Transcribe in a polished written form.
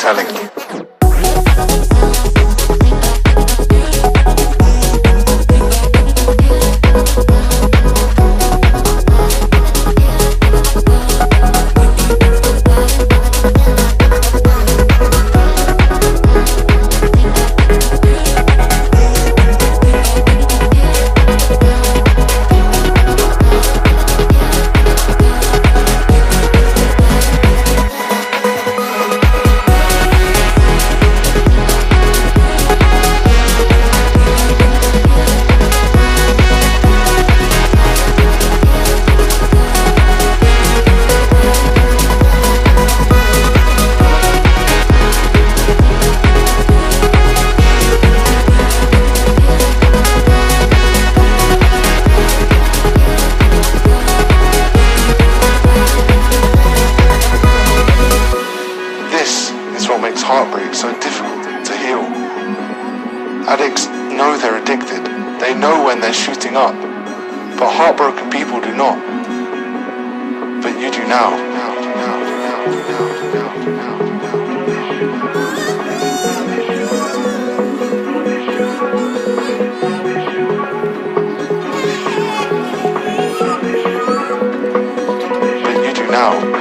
telling you. Heartbreak so difficult to heal. Addicts know they're addicted. They know when they're shooting up. But heartbroken people do not. But you do now. But you do now.